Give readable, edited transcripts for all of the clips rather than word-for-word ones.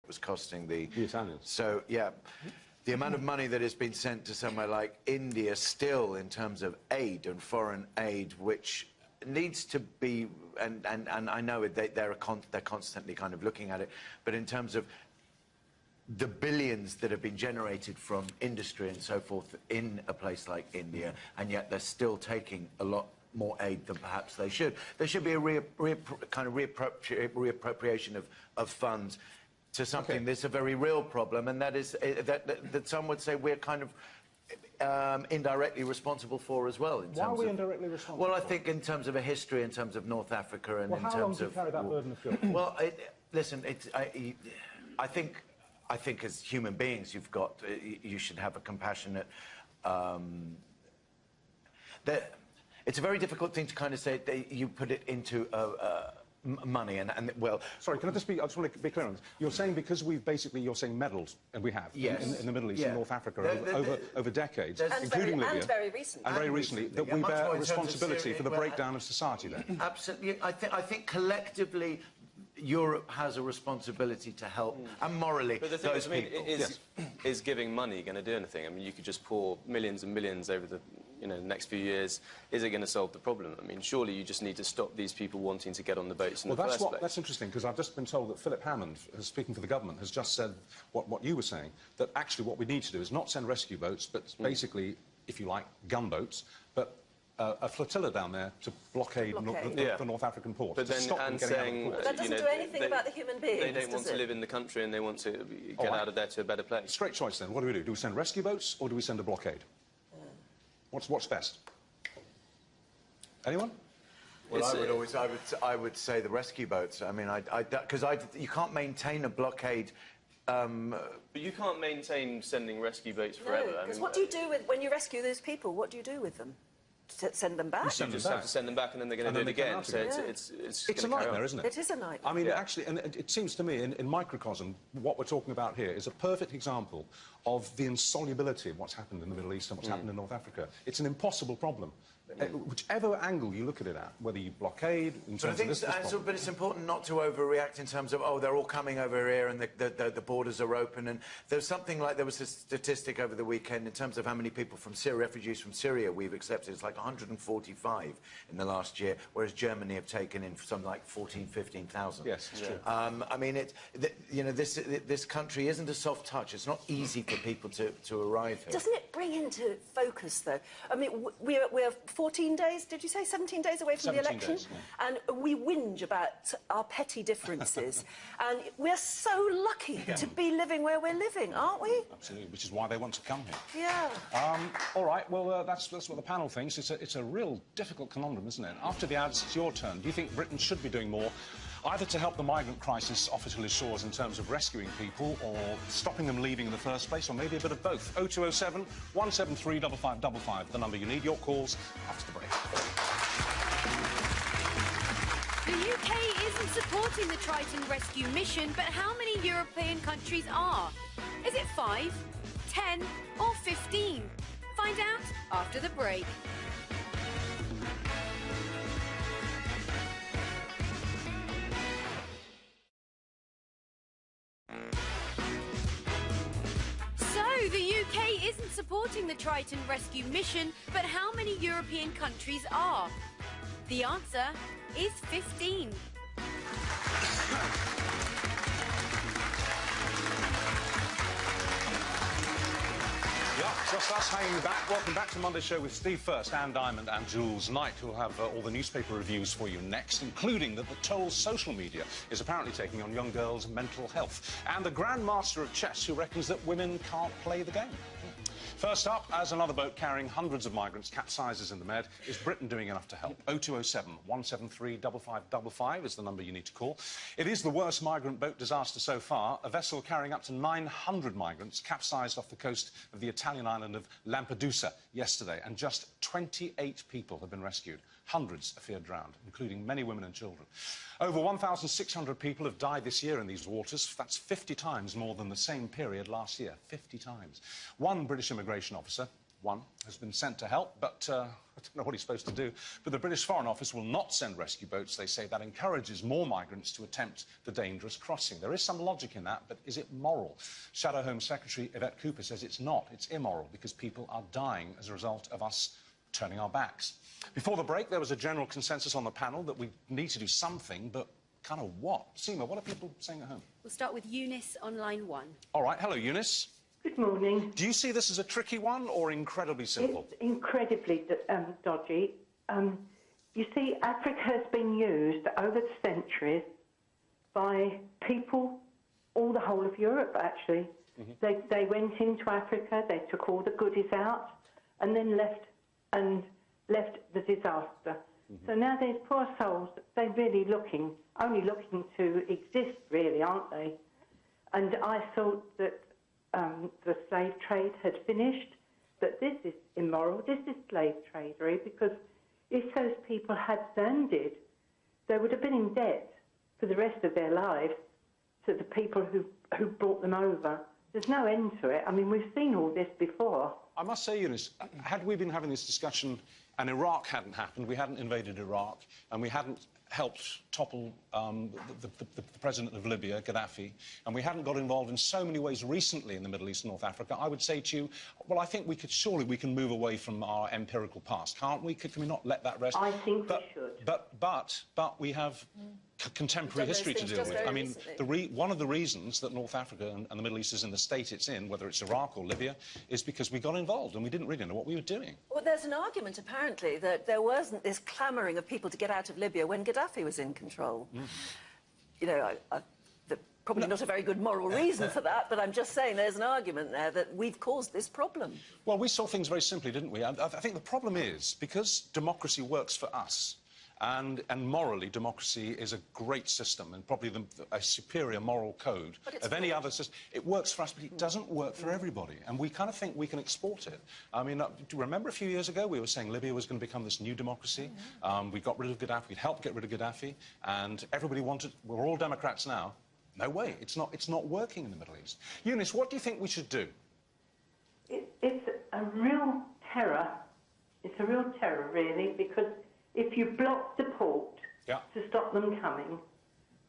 was costing the Italians. So, yeah, the amount of money that has been sent to somewhere like India still in terms of aid and foreign aid, which needs to be, and I know they're constantly kind of looking at it, but in terms of the billions that have been generated from industry and so forth in a place like India, and yet they're still taking a lot more aid than perhaps they should. There should be a reappropriation of funds to something that's a very real problem, and that is that some would say we're kind of indirectly responsible for as well. Why are we indirectly responsible? Well, I think in terms of a history, in terms of North Africa, and in terms of... how long do you carry that burden of guilt? Well, listen, I think as human beings, you should have a compassionate... it's a very difficult thing to kind of say that you put it into money and well... Sorry, can I just want to be clear on this. You're saying because we've basically, you're saying meddled, and we have, in the Middle East and North Africa over decades, including Libya. And very recently. And very recently, that we bear a responsibility for the breakdown of society there. Absolutely. I think collectively Europe has a responsibility to help, and morally, but the thing is giving money going to do anything? I mean, you could just pour millions and millions over the next few years. Is it going to solve the problem? I mean, surely you just need to stop these people wanting to get on the boats in the first place. That's interesting, because I've just been told that Philip Hammond, speaking for the government, has just said what you were saying, that actually what we need to do is not send rescue boats, but basically, if you like, gunboats, but a flotilla down there to blockade the North African ports. But then, and saying... That doesn't do anything about the human beings, They don't want to live in the country and they want to get out of there to a better place. Straight choice, then. What do we do? Do we send rescue boats or do we send a blockade? What's best? Anyone? Well, I would say the rescue boats. I mean, because you can't maintain a blockade... But you can't maintain sending rescue boats forever. No, because what do you do when you rescue those people? What do you do with them? Send them back? You just have to send them back, and then they're going to do it again. So it's a nightmare, isn't it? It is a nightmare. I mean, actually, and it seems to me, in microcosm, what we're talking about here is a perfect example of the insolubility of what's happened in the Middle East and what's happened in North Africa. It's an impossible problem. Whichever angle you look at it at, whether you blockade... But it's important not to overreact in terms of, oh, they're all coming over here and the borders are open. And there's something like, there was a statistic over the weekend in terms of how many people from Syria, refugees from Syria we've accepted. It's like 145 in the last year, whereas Germany have taken in something like 15,000. Yes, it's true. I mean, this country isn't a soft touch. It's not easy for people to arrive here. Doesn't it bring into focus, though? I mean, we're 14 days, did you say? 17 days away from the election? Days, yeah. And we whinge about our petty differences. And we're so lucky to be living where we're living, aren't we? Absolutely, which is why they want to come here. Yeah. All right, well, that's what the panel thinks. It's a real difficult conundrum, isn't it? After the ads, it's your turn. Do you think Britain should be doing more, either to help the migrant crisis off its shores in terms of rescuing people or stopping them leaving in the first place, or maybe a bit of both? 0207 173 5555, the number you need. Your calls after the break. The UK isn't supporting the Triton rescue mission, but how many European countries are? Is it 5, 10 or 15? Find out after the break. So, the UK isn't supporting the Triton rescue mission, but how many European countries are? The answer is 15. Yeah, just us hanging back. Welcome back to Monday's show with Steve First, Anne Diamond and Jules Knight, who'll have all the newspaper reviews for you next, including that the toll social media is apparently taking on young girls' mental health, and the Grand Master of Chess, who reckons that women can't play the game. First up, as another boat carrying hundreds of migrants capsizes in the Med, is Britain doing enough to help? 0207 173 5555 is the number you need to call. It is the worst migrant boat disaster so far. A vessel carrying up to 900 migrants capsized off the coast of the Italian island of Lampedusa yesterday, and just 28 people have been rescued. Hundreds are feared drowned, including many women and children. Over 1,600 people have died this year in these waters. That's 50 times more than the same period last year. 50 times. One British immigration officer one, has been sent to help, but I don't know what he's supposed to do. But the British Foreign Office will not send rescue boats. They say that encourages more migrants to attempt the dangerous crossing. There is some logic in that, but is it moral? Shadow Home Secretary Yvette Cooper says it's not. It's immoral because people are dying as a result of us turning our backs. Before the break, there was a general consensus on the panel that we need to do something, but kind of what? Seema, what are people saying at home? We'll start with Eunice on line 1. All right, hello, Eunice. Good morning. Do you see this as a tricky one or incredibly simple? It's incredibly dodgy. You see, Africa has been used over the centuries by people, the whole of Europe, actually. Mm-hmm. They went into Africa, they took all the goodies out, and then left the disaster. Mm-hmm. So now these poor souls, they're really only looking to exist, really, aren't they? And I thought that the slave trade had finished, but this is immoral, this is slave tradery, because if those people had landed, they would have been in debt for the rest of their lives to the people who brought them over. There's no end to it. I mean, we've seen all this before. I must say, Eunice, had we been having this discussion and Iraq hadn't happened, we hadn't invaded Iraq, and we hadn't helped topple the president of Libya, Gaddafi, and we hadn't got involved in so many ways recently in the Middle East and North Africa, I would say to you, well, I think we can move away from our empirical past, can't we? Can we not let that rest? I think we should. But we have contemporary history to deal with. I mean, one of the reasons that North Africa and the Middle East is in the state it's in, whether it's Iraq or Libya, is because we got involved and we didn't really know what we were doing. Well, there's an argument, apparently, that there wasn't this clamouring of people to get out of Libya when Gaddafi was in control. Mm. You know, probably not a very good moral reason for that, but I'm just saying there's an argument there that we've caused this problem. Well, we saw things very simply, didn't we? I think the problem is, because democracy works for us, and morally, democracy is a great system and probably a superior moral code of any other system. It works for us, but it doesn't work for everybody. And we kind of think we can export it. I mean, do you remember a few years ago we were saying Libya was going to become this new democracy? We got rid of Gaddafi, we'd helped get rid of Gaddafi, and everybody wanted... We're all Democrats now. No way. It's not working in the Middle East. Eunice, what do you think we should do? It's a real terror. It's a real terror, really, because if you block the port to stop them coming,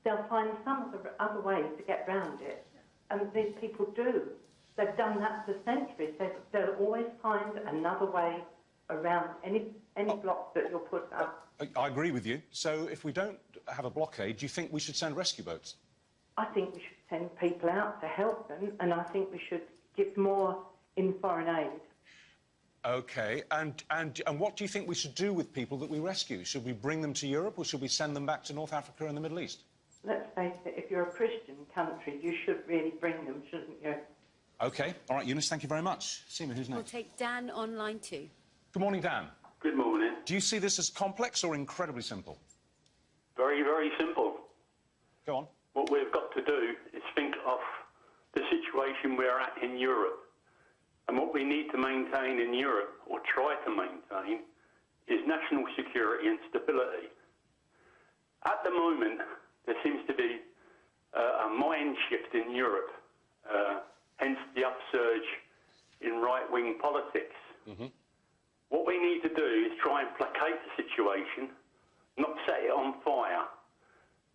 they'll find some other way to get round it. And these people do. They've done that for centuries. They'll always find another way around any block that you'll put up. I agree with you. So if we don't have a blockade, do you think we should send rescue boats? I think we should send people out to help them, and I think we should give more in foreign aid. OK, and what do you think we should do with people that we rescue? Should we bring them to Europe or should we send them back to North Africa and the Middle East? Let's face it, if you're a Christian country, you should really bring them, shouldn't you? OK, all right, Eunice, thank you very much. Seema, who's next? We'll take Dan on line 2. Good morning, Dan. Good morning. Do you see this as complex or incredibly simple? Very, very simple. Go on. What we've got to do is think of the situation we're at in Europe. And what we need to maintain in Europe, or try to maintain, is national security and stability. At the moment, there seems to be a mind shift in Europe, hence the upsurge in right-wing politics. Mm-hmm. What we need to do is try and placate the situation, not set it on fire.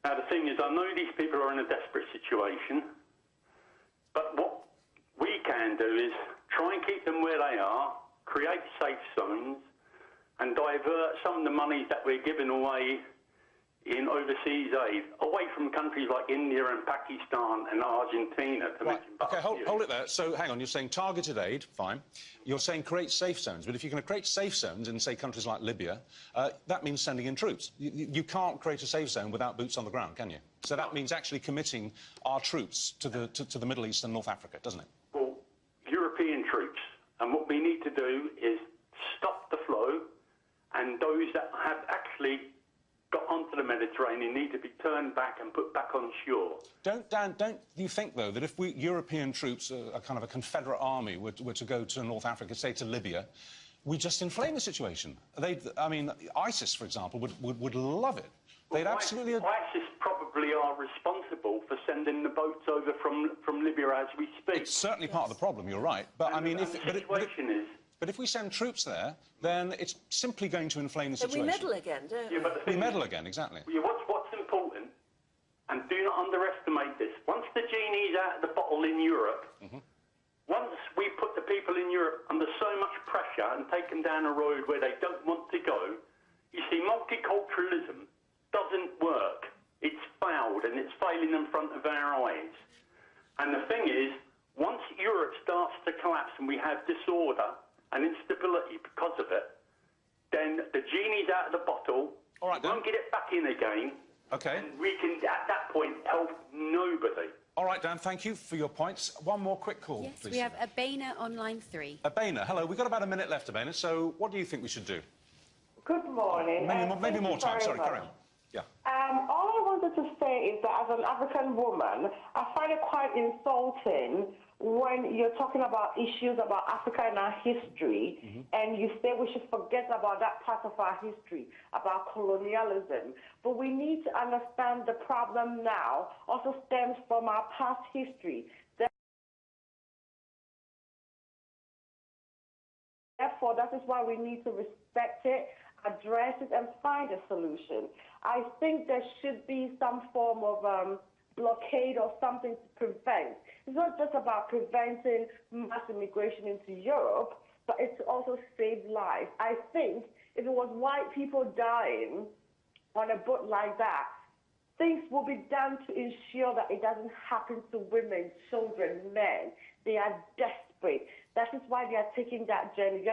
Now, the thing is, I know these people are in a desperate situation, but what we can do is try and keep them where they are, create safe zones, and divert some of the monies that we're giving away in overseas aid away from countries like India and Pakistan and Argentina. OK, hold it there. So, hang on, you're saying targeted aid, fine. You're saying create safe zones. But if you're going to create safe zones in, say, countries like Libya, that means sending in troops. You can't create a safe zone without boots on the ground, can you? So that means actually committing our troops to the Middle East and North Africa, doesn't it? Well, European troops. And what we need to do is stop the flow, and those that have actually got onto the Mediterranean need to be turned back and put back on shore. Don't you think, though, that if European troops, a kind of a Confederate army, were to go to North Africa, say to Libya, we just inflame the situation? I mean, ISIS, for example, would love it. They'd absolutely... ISIS probably are responsible for sending the boats over from Libya as we speak. It's certainly part of the problem, you're right. But, I mean... The situation is, But if we send troops there, then it's simply going to inflame the Then situation. we meddle again, don't we? Yeah, but the We thing meddle is, again, exactly. yeah, what's important, and do not underestimate this, once the genie's out of the bottle in Europe, once we put the people in Europe under so much pressure and take them down a road where they don't want to go, you see, multiculturalism doesn't work. It's failed, and it's failing in front of our eyes. And the thing is, once Europe starts to collapse and we have disorder and instability because of it, then the genie's out of the bottle. All right, we won't get it back in again. OK. And we can, at that point, help nobody. All right, Dan, thank you for your points. One more quick call, Yes, please. we have Abena on line 3. Abena, hello. We've got about a minute left, Abena, so what do you think we should do? Good morning. Maybe more time. Sorry, carry on. Yeah. All I wanted to say is that as an African woman, I find it quite insulting when you're talking about issues about Africa and our history, and you say we should forget about that part of our history, about colonialism. But we need to understand the problem now also stems from our past history. Therefore, that is why we need to respect it, address it, and find a solution. I think there should be some form of blockade or something to prevent. It's not just about preventing mass immigration into Europe, but it's to also save lives. I think if it was white people dying on a boat like that, things will be done to ensure that it doesn't happen to women, children, men. They are desperate. That is why they are taking that journey.